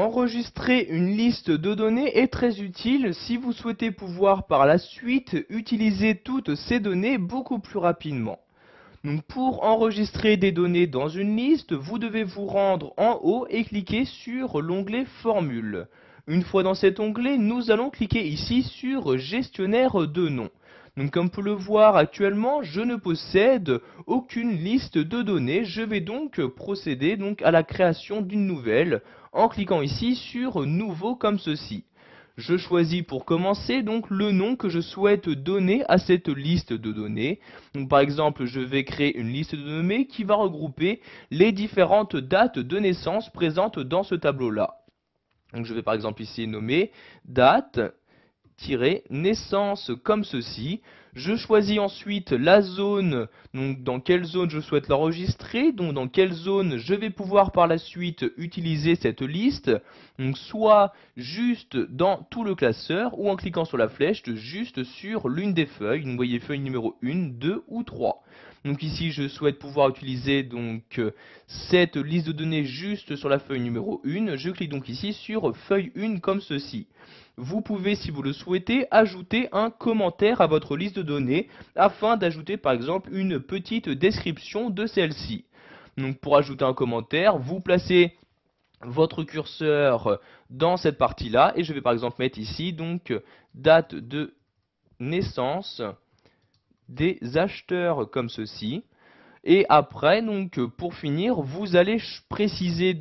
Enregistrer une liste de données est très utile si vous souhaitez pouvoir par la suite utiliser toutes ces données beaucoup plus rapidement. Donc pour enregistrer des données dans une liste, vous devez vous rendre en haut et cliquer sur l'onglet Formule. Une fois dans cet onglet, nous allons cliquer ici sur Gestionnaire de noms. Donc comme vous pouvez le voir actuellement, je ne possède aucune liste de données. Je vais donc procéder à la création d'une nouvelle en cliquant ici sur Nouveau comme ceci. Je choisis pour commencer donc le nom que je souhaite donner à cette liste de données. Donc par exemple, je vais créer une liste de données qui va regrouper les différentes dates de naissance présentes dans ce tableau-là. Donc je vais par exemple ici nommer date-naissance comme ceci. Je choisis ensuite la zone, donc dans quelle zone je souhaite l'enregistrer, donc dans quelle zone je vais pouvoir par la suite utiliser cette liste, donc soit juste dans tout le classeur ou en cliquant sur la flèche juste sur l'une des feuilles, donc vous voyez feuille numéro 1, 2 ou 3. Donc ici je souhaite pouvoir utiliser cette liste de données juste sur la feuille numéro 1, je clique donc ici sur feuille 1 comme ceci. Vous pouvez, si vous le souhaitez, ajouter un commentaire à votre liste de données afin d'ajouter par exemple une petite description de celle-ci. Donc pour ajouter un commentaire, vous placez votre curseur dans cette partie-là et je vais par exemple mettre ici date de naissance des acheteurs comme ceci. Et après, pour finir, vous allez préciser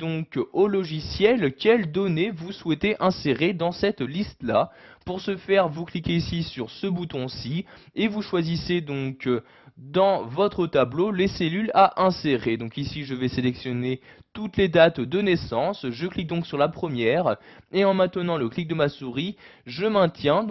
au logiciel quelles données vous souhaitez insérer dans cette liste-là. Pour ce faire, vous cliquez ici sur ce bouton-ci et vous choisissez dans votre tableau les cellules à insérer. Donc ici, je vais sélectionner toutes les dates de naissance. Je clique donc sur la première et en maintenant le clic de ma souris, je maintiens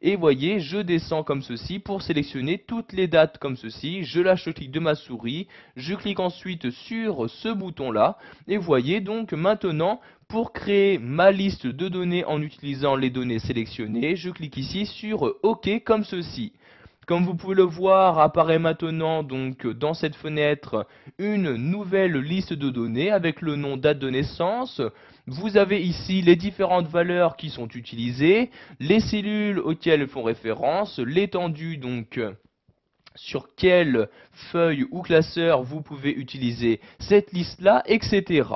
et voyez, je descends comme ceci pour sélectionner toutes les dates comme ceci. Je lâche le clic de ma souris, je clique ensuite sur ce bouton-là et voyez maintenant pour créer ma liste de données en utilisant les données sélectionnées, je clique ici sur OK comme ceci. Comme vous pouvez le voir, apparaît maintenant dans cette fenêtre une nouvelle liste de données avec le nom date de naissance. Vous avez ici les différentes valeurs qui sont utilisées, les cellules auxquelles elles font référence, l'étendue sur quelle feuille ou classeur vous pouvez utiliser cette liste-là, etc.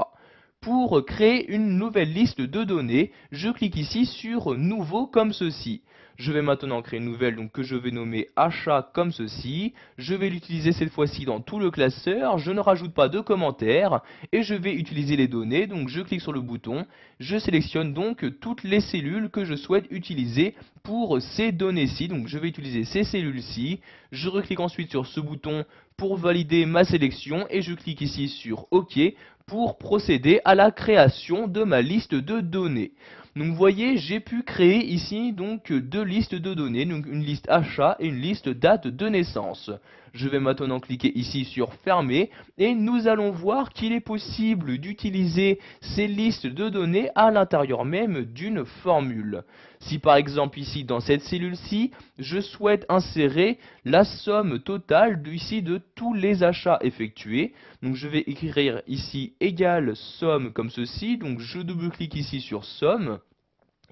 Pour créer une nouvelle liste de données, je clique ici sur Nouveau comme ceci. Je vais maintenant créer une nouvelle que je vais nommer achat comme ceci. Je vais l'utiliser cette fois-ci dans tout le classeur. Je ne rajoute pas de commentaires et je vais utiliser les données. Donc je clique sur le bouton. Je sélectionne toutes les cellules que je souhaite utiliser pour ces données-ci. Donc je vais utiliser ces cellules-ci. Je reclique ensuite sur ce bouton pour valider ma sélection et je clique ici sur OK pour procéder à la création de ma liste de données. Donc vous voyez, j'ai pu créer ici deux listes de données, donc une liste achat et une liste date de naissance. Je vais maintenant cliquer ici sur fermer et nous allons voir qu'il est possible d'utiliser ces listes de données à l'intérieur même d'une formule. Si par exemple ici dans cette cellule-ci, je souhaite insérer la somme totale de tous les achats effectués, donc je vais écrire ici égale somme comme ceci, donc je double-clique ici sur somme.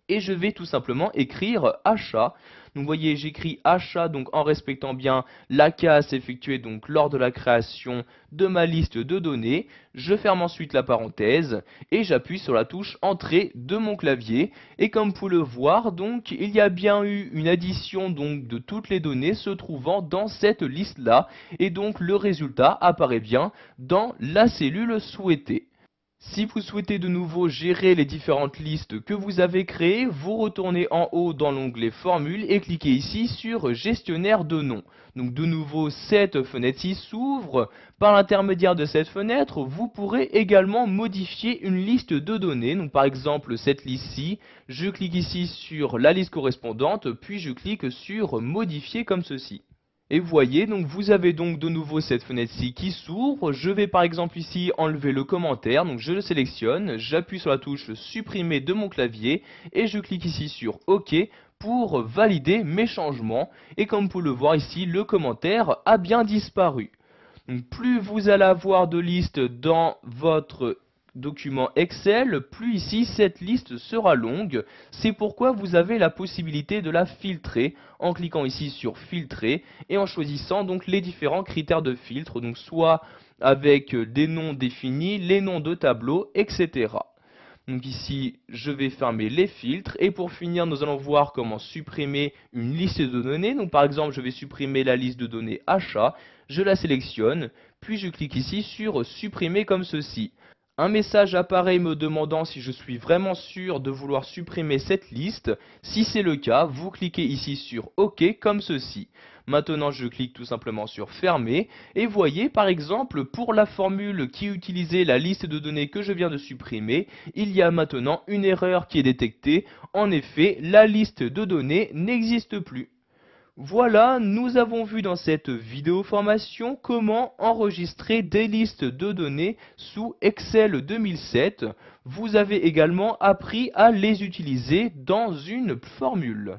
Et je vais tout simplement écrire achat. Donc vous voyez, j'écris achat en respectant bien la case effectuée lors de la création de ma liste de données. Je ferme ensuite la parenthèse et j'appuie sur la touche entrée de mon clavier. Et comme vous pouvez le voir, il y a bien eu une addition de toutes les données se trouvant dans cette liste-là. Et le résultat apparaît bien dans la cellule souhaitée. Si vous souhaitez de nouveau gérer les différentes listes que vous avez créées, vous retournez en haut dans l'onglet Formule et cliquez ici sur Gestionnaire de noms. Donc de nouveau, cette fenêtre-ci s'ouvre. Par l'intermédiaire de cette fenêtre, vous pourrez également modifier une liste de données. Donc par exemple, cette liste-ci, je clique ici sur la liste correspondante, puis je clique sur Modifier comme ceci. Et vous voyez, vous avez de nouveau cette fenêtre-ci qui s'ouvre. Je vais par exemple ici enlever le commentaire, donc je le sélectionne, j'appuie sur la touche supprimer de mon clavier et je clique ici sur OK pour valider mes changements. Et comme vous pouvez le voir ici, le commentaire a bien disparu. Donc plus vous allez avoir de listes dans votre document Excel, plus ici cette liste sera longue. C'est pourquoi vous avez la possibilité de la filtrer en cliquant ici sur filtrer et en choisissant donc les différents critères de filtre, donc soit avec des noms définis, les noms de tableaux, etc. Donc ici, je vais fermer les filtres et pour finir, nous allons voir comment supprimer une liste de données. Donc par exemple, je vais supprimer la liste de données achat, je la sélectionne, puis je clique ici sur supprimer comme ceci. Un message apparaît me demandant si je suis vraiment sûr de vouloir supprimer cette liste. Si c'est le cas, vous cliquez ici sur OK comme ceci. Maintenant, je clique tout simplement sur fermer et voyez par exemple pour la formule qui utilisait la liste de données que je viens de supprimer, il y a maintenant une erreur qui est détectée. En effet, la liste de données n'existe plus. Voilà, nous avons vu dans cette vidéo formation comment enregistrer des listes de données sous Excel 2007. Vous avez également appris à les utiliser dans une formule.